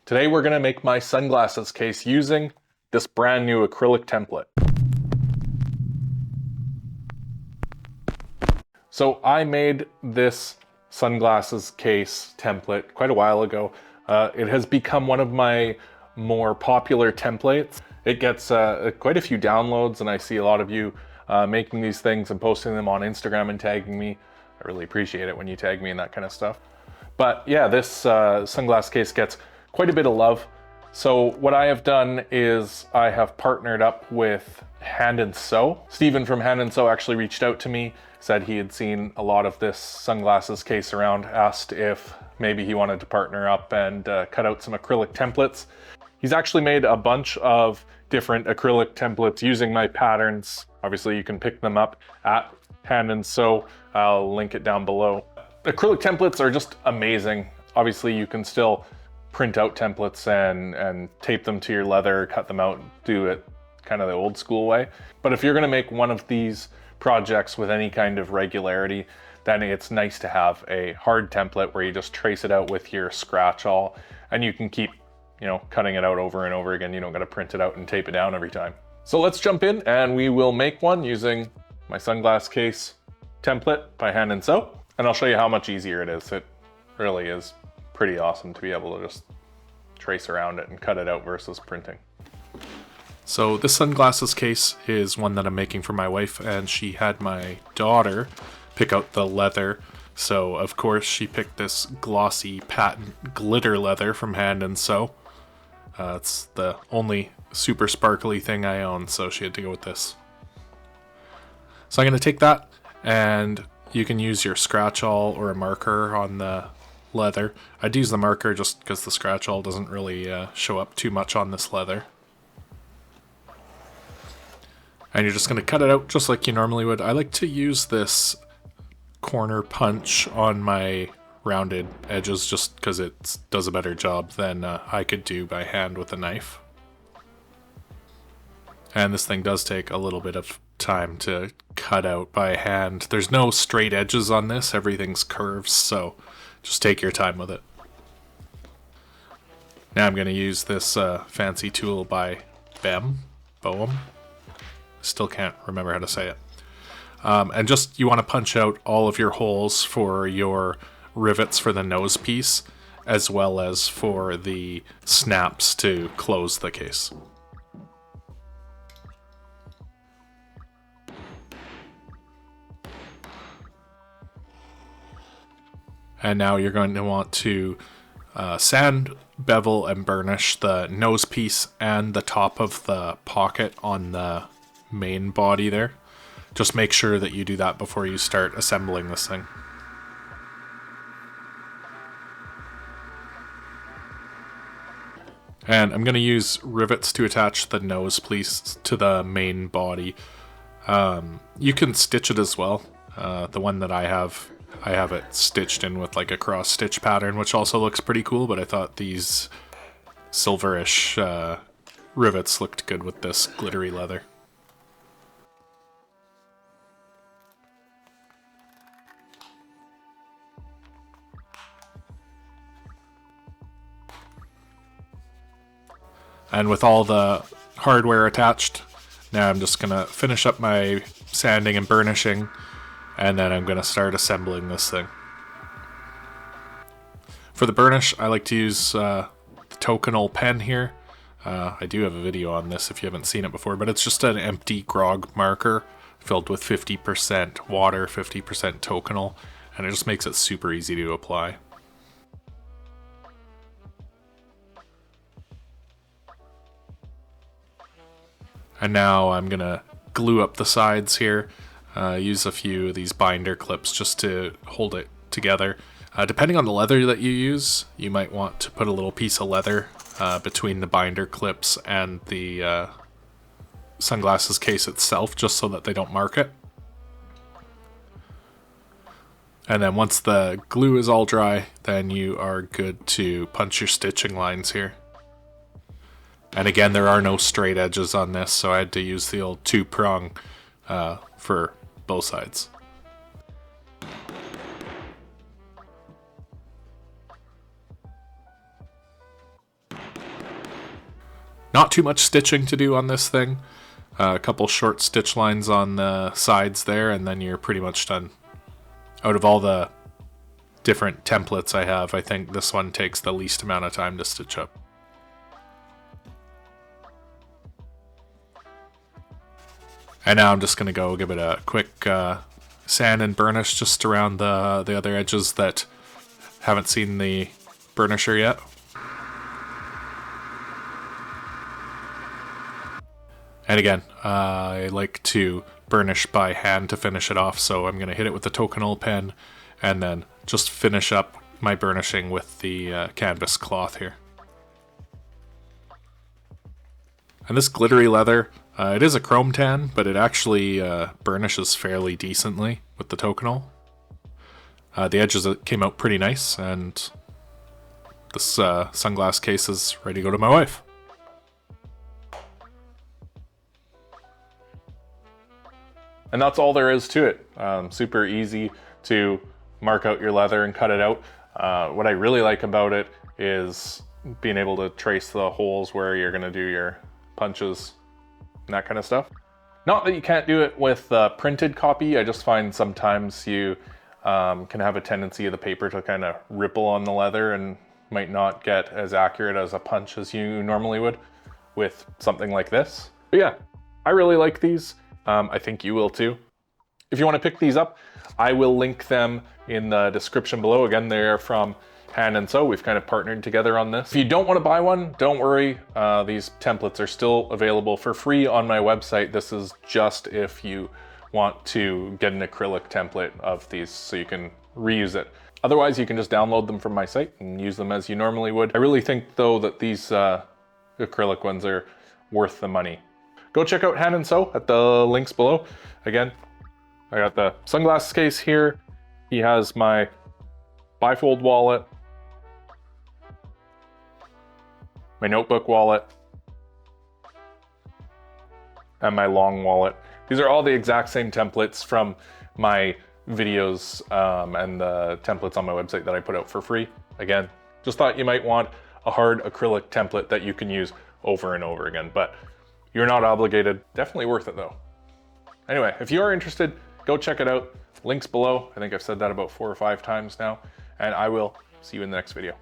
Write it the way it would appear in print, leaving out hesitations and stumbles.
Today we're going to make my sunglasses case using this brand new acrylic template. So I made this sunglasses case template quite a while ago. It has become one of my more popular templates. It gets quite a few downloads, and I see a lot of you making these things and posting them on Instagram and tagging me. I really appreciate it when you tag me and that kind of stuff. But yeah, this sunglass case gets quite a bit of love. So what I have done is I have partnered up with Hand and Sew. Steven from Hand and Sew actually reached out to me, said he had seen a lot of this sunglasses case around, asked if maybe he wanted to partner up and cut out some acrylic templates. He's actually made a bunch of different acrylic templates using my patterns. Obviously you can pick them up at Hand and Sew. I'll link it down below. Acrylic templates are just amazing. Obviously you can still print out templates and tape them to your leather, cut them out, do it kind of the old school way. But if you're gonna make one of these projects with any kind of regularity, then it's nice to have a hard template where you just trace it out with your scratch awl and you can keep, cutting it out over and over again. You don't gotta print it out and tape it down every time. So let's jump in and we will make one using my sunglass case template by Hand and Sew. And I'll show you how much easier it is. It really is pretty awesome to be able to just trace around it and cut it out versus printing. So this sunglasses case is one that I'm making for my wife, and she had my daughter pick out the leather. So of course she picked this glossy patent glitter leather from Hand and Sew. It's the only super sparkly thing I own, so she had to go with this. So I'm gonna take that, and you can use your scratch awl or a marker on the leather. I'd use the marker just because the scratch awl doesn't really show up too much on this leather. And you're just going to cut it out just like you normally would. I like to use this corner punch on my rounded edges just because it does a better job than I could do by hand with a knife. And this thing does take a little bit of time to cut out by hand. There's no straight edges on this, everything's curves, so just take your time with it. Now I'm going to use this fancy tool by Boehm. Still can't remember how to say it. And just, you want to punch out all of your holes for your rivets for the nose piece, as well as for the snaps to close the case. And now you're going to want to sand, bevel, and burnish the nose piece and the top of the pocket on the main body there. Just make sure that you do that before you start assembling this thing. And I'm going to use rivets to attach the nose piece to the main body. You can stitch it as well. The one that I have it stitched in with like a cross stitch pattern, which also looks pretty cool, but I thought these silverish rivets looked good with this glittery leather. And with all the hardware attached, now I'm just gonna finish up my sanding and burnishing, and then I'm going to start assembling this thing. For the burnish, I like to use the Tokenol pen here. I do have a video on this if you haven't seen it before, but it's just an empty grog marker filled with 50% water, 50% Tokenol, and it just makes it super easy to apply. And now I'm going to glue up the sides here. Use a few of these binder clips just to hold it together. Depending on the leather that you use, you might want to put a little piece of leather between the binder clips and the sunglasses case itself, just so that they don't mark it. And then once the glue is all dry, then you are good to punch your stitching lines here. And again, there are no straight edges on this, so I had to use the old 2-prong for both sides. Not too much stitching to do on this thing. A couple short stitch lines on the sides there, and then you're pretty much done. Out of all the different templates I have, I think this one takes the least amount of time to stitch up. And now I'm just going to go give it a quick sand and burnish just around the other edges that haven't seen the burnisher yet. And again, I like to burnish by hand to finish it off, so I'm going to hit it with the Tokenol pen and then just finish up my burnishing with the canvas cloth here. And this glittery leather, it is a chrome tan, but it actually burnishes fairly decently with the Tokenol. The edges came out pretty nice, and this sunglass case is ready to go to my wife. And that's all there is to it. Super easy to mark out your leather and cut it out. What I really like about it is being able to trace the holes where you're gonna do your punches and that kind of stuff. Not that you can't do it with printed copy. I just find sometimes you can have a tendency of the paper to kind of ripple on the leather and might not get as accurate as a punch as you normally would with something like this. But yeah, I really like these. I think you will too. If you want to pick these up, I will link them in the description below. Again, they're from Hand & Sew. We've kind of partnered together on this. If you don't want to buy one, don't worry. These templates are still available for free on my website. This is just if you want to get an acrylic template of these so you can reuse it. Otherwise, you can just download them from my site and use them as you normally would. I really think though that these acrylic ones are worth the money. Go check out Hand & Sew at the links below. Again, I got the sunglasses case here. He has my bifold wallet, my notebook wallet, and my long wallet. These are all the exact same templates from my videos and the templates on my website that I put out for free. Again, just thought you might want a hard acrylic template that you can use over and over again, but you're not obligated. Definitely worth it though. Anyway, if you are interested, go check it out. Links below. I think I've said that about 4 or 5 times now, and I will see you in the next video.